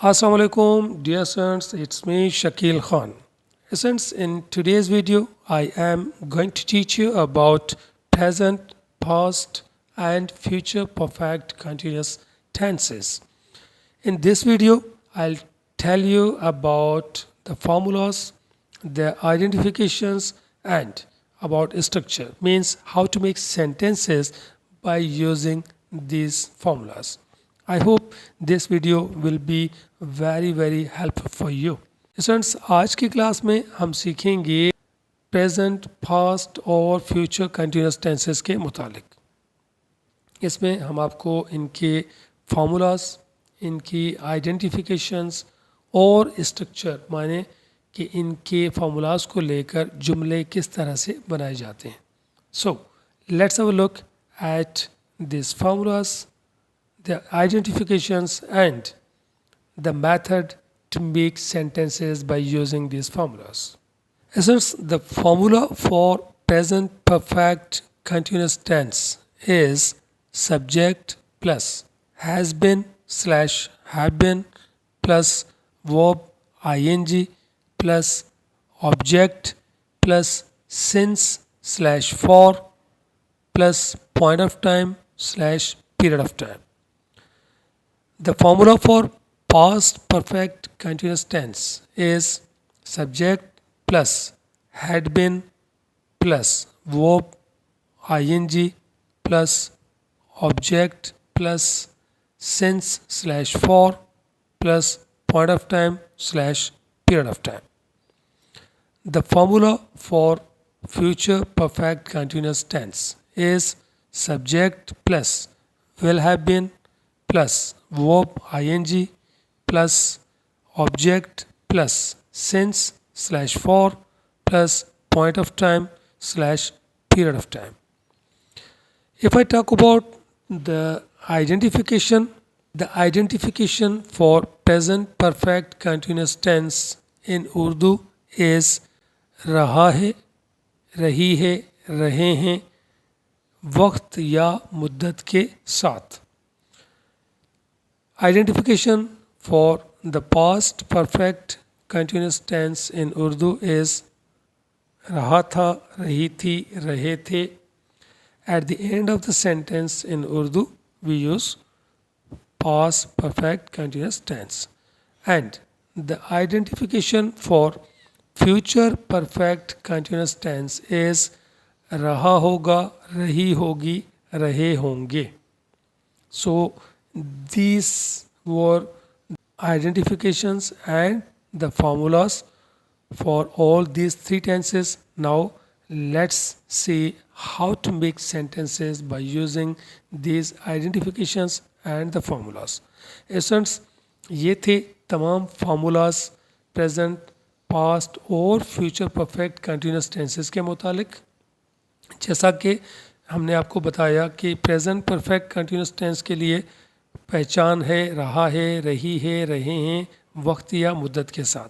Assalamu alaikum, dear students. It's me, Shakil Khan. Students, in today's video, I am going to teach you about present, past, and future perfect continuous tenses. In this video, I'll tell you about the formulas, their identifications, and about structure, means how to make sentences by using these formulas. I hope this video will be very helpful for you. Students, आज की class में हम सीखेंगे present, past और future continuous tenses के मुतालिक। इसमें हम आपको इनके फार्मूलाज, इनकी आइडेंटिफिकेशंस और स्ट्रक्चर, माने कि इनके फार्मूलाज को लेकर जुमले किस तरह से बनाए जाते हैं। So let's have a look at this formulas, the identifications and the method to make sentences by using these formulas. Essence, the formula for present perfect continuous tense is subject plus has been slash have been plus verb ing plus object plus since slash for plus point of time slash period of time. The formula for past perfect continuous tense is subject plus had been plus verb ing plus object plus since slash for plus point of time slash period of time. The formula for future perfect continuous tense is subject plus will have been plus verb ing plus object plus since slash for plus point of time slash period of time. If I talk about the identification for present perfect continuous tense in Urdu is रहा है, रही है, रहे हैं, वक्त या मुद्दत के साथ. Identification for the past perfect continuous tense in Urdu is रहा था, रही थी, रहे थे. At the end of the sentence in Urdu, we use past perfect continuous tense. And the identification for future perfect continuous tense is रहा होगा, रही होगी, रहे होंगे. So these were identifications and the formulas for all these three tenses. Now let's see how to make sentences by using these identifications and the formulas. Students, ये थे तमाम formulas present, past और future perfect continuous tenses के मुतालिक. जैसा कि हमने आपको बताया कि प्रेजेंट परफेक्ट कंटिन्यूस टेंस के लिए पहचान है, रहा है, रही है, रहे हैं, वक्त या मुद्दत के साथ.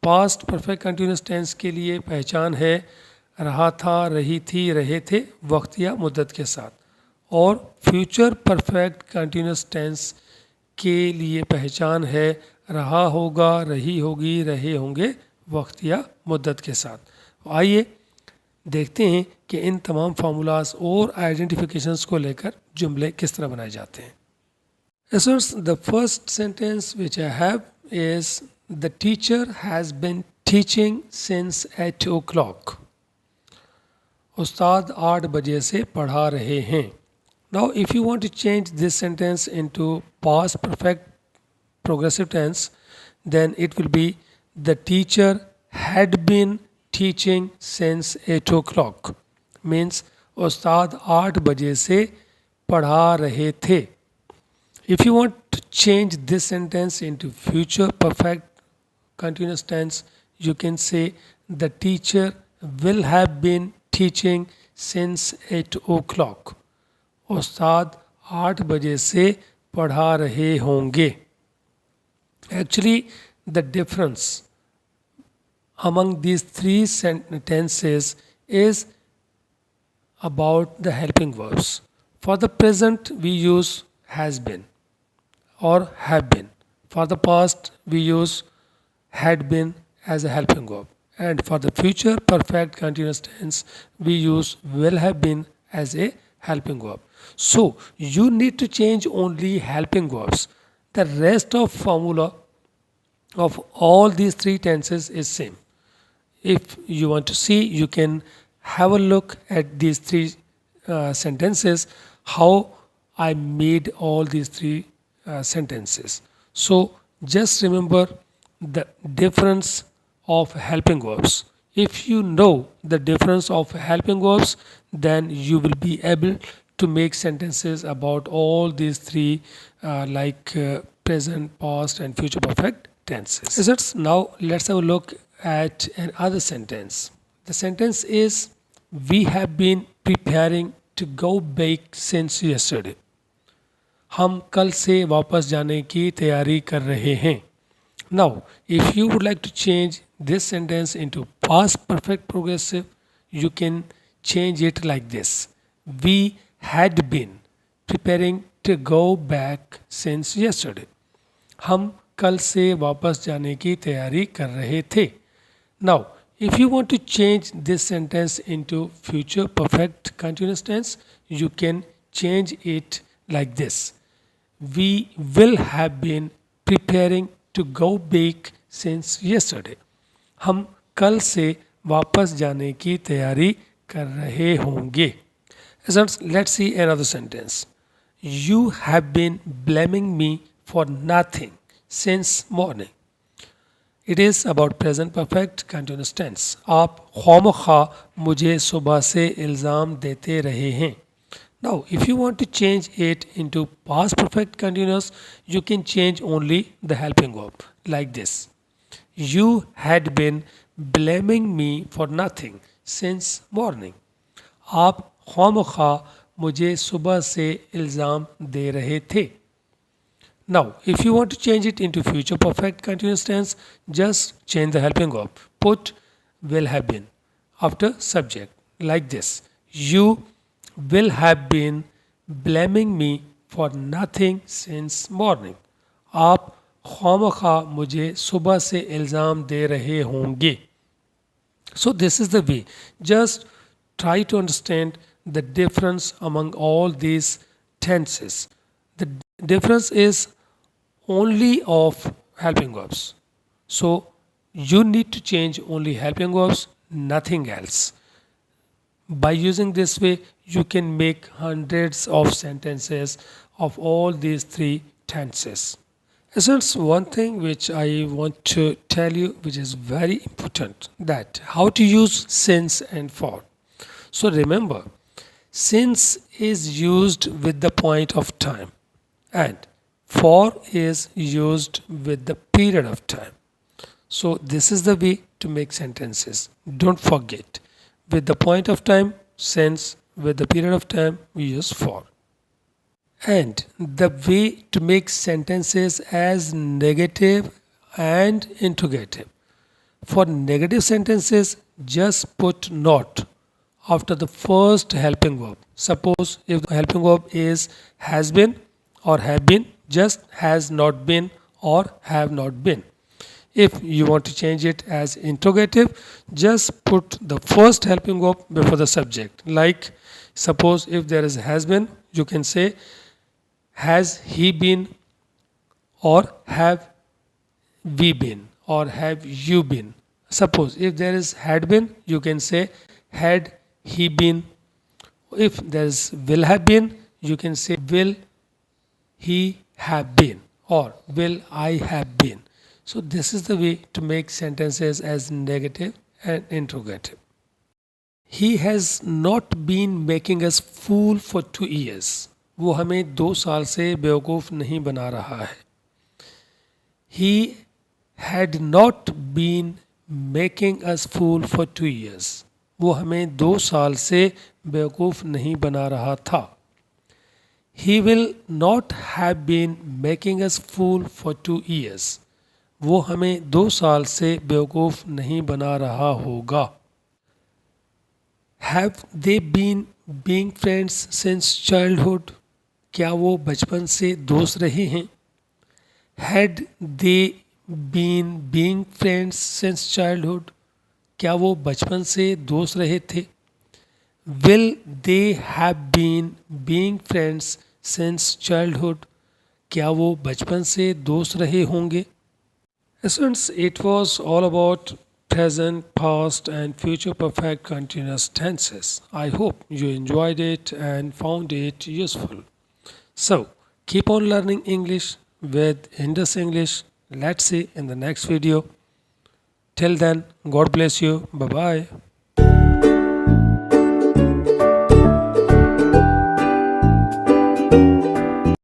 पास्ट परफेक्ट कंटिन्यूस टेंस के लिए पहचान है, रहा था, रही थी, रहे थे, वक्त या मुद्दत के साथ. और फ्यूचर परफेक्ट कंटिन्यूस टेंस के लिए पहचान है, रहा होगा, रही होगी, रहे होंगे, वक्त या मुद्दत के साथ. आइए देखते हैं कि इन तमाम फार्मूलाज और आइडेंटिफिकेशंस को लेकर जुमले किस तरह बनाए जाते हैं. The first sentence which I have is the teacher has been teaching since 8 o'clock. उस्ताद 8 बजे से पढ़ा रहे हैं. Now if you want to change this sentence into past perfect progressive tense, then it will be the teacher had been teaching since 8 o'clock. Means उस्ताद 8 बजे से पढ़ा रहे थे. If you want to change this sentence into future perfect continuous tense, you can say the teacher will have been teaching since 8 o'clock. उस्ताद 8 बजे से पढ़ा रहे होंगे. Actually, the difference among these three sentences is about the helping verbs. For the present, we use has been or have been. For the past, we use had been as a helping verb. And for the future perfect continuous tense, we use will have been as a helping verb. So you need to change only helping verbs. The rest of formula of all these three tenses is same. If you want to see, you can have a look at these three sentences, how I made all these three sentences. So just remember the difference of helping verbs. If you know the difference of helping verbs, then you will be able to make sentences about all these three present, past and future perfect tenses. Now let's have a look at another sentence. The sentence is, we have been preparing to go back since yesterday. हम कल से वापस जाने की तैयारी कर रहे हैं. Now, if you would like to change this sentence into past perfect progressive, you can change it like this. We had been preparing to go back since yesterday. हम कल से वापस जाने की तैयारी कर रहे थे. Now, if you want to change this sentence into future perfect continuous tense, you can change it like this. We will have been preparing to go back since yesterday. हम कल से वापस जाने की तैयारी कर रहे होंगे. Let's see another sentence. You have been blaming me for nothing since morning. It is about present perfect continuous tense. आप ख़ामख़ा मुझे सुबह से इल्ज़ाम देते रहे हैं. Now, if you want to change it into past perfect continuous, you can change only the helping verb like this. You had been blaming me for nothing since morning. आप ख़ामख़ा मुझे सुबह से इल्ज़ाम दे रहे थे. Now, if you want to change it into future perfect continuous tense, just change the helping verb. Put will have been after subject like this. You will have been blaming me for nothing since morning. आप ख़ामख़ा मुझे सुबह से इल्ज़ाम दे रहे होंगे. So this is the way. Just try to understand the difference among all these tenses. The difference is only of helping verbs. So you need to change only helping verbs, nothing else. By using this way, you can make hundreds of sentences of all these three tenses. Essence, one thing which I want to tell you, which is very important, that how to use since and for. So remember, since is used with the point of time and for is used with the period of time. So this is the way to make sentences. Don't forget. With the point of time, since. With the period of time, we use for. And the way to make sentences as negative and interrogative. For negative sentences, just put not after the first helping verb. Suppose if the helping verb is has been or have been, just has not been or have not been. If you want to change it as interrogative, just put the first helping verb before the subject. Like suppose if there is has been, you can say has he been or have we been or have you been. Suppose if there is had been, you can say had he been. If there is will have been, you can say will he have been or will I have been. So this is the way to make sentences as negative and interrogative. He has not been making us fool for 2 years. वो हमें 2 साल से बेवकूफ़ नहीं बना रहा है. He had not been making us fool for 2 years. वो हमें 2 साल से बेवकूफ़ नहीं बना रहा था. He will not have been making us fool for 2 years. वो हमें 2 साल से बेवकूफ़ नहीं बना रहा होगा. Have they been being friends since childhood? क्या वो बचपन से दोस्त रहे हैं? Had they been being friends since childhood? क्या वो बचपन से दोस्त रहे थे? Will they have been being friends since childhood? क्या वो बचपन से दोस्त रहे होंगे? Students, it was all about present, past, and future perfect continuous tenses. I hope you enjoyed it and found it useful. So, keep on learning English with Indus English. Let's see in the next video. Till then, God bless you. Bye bye.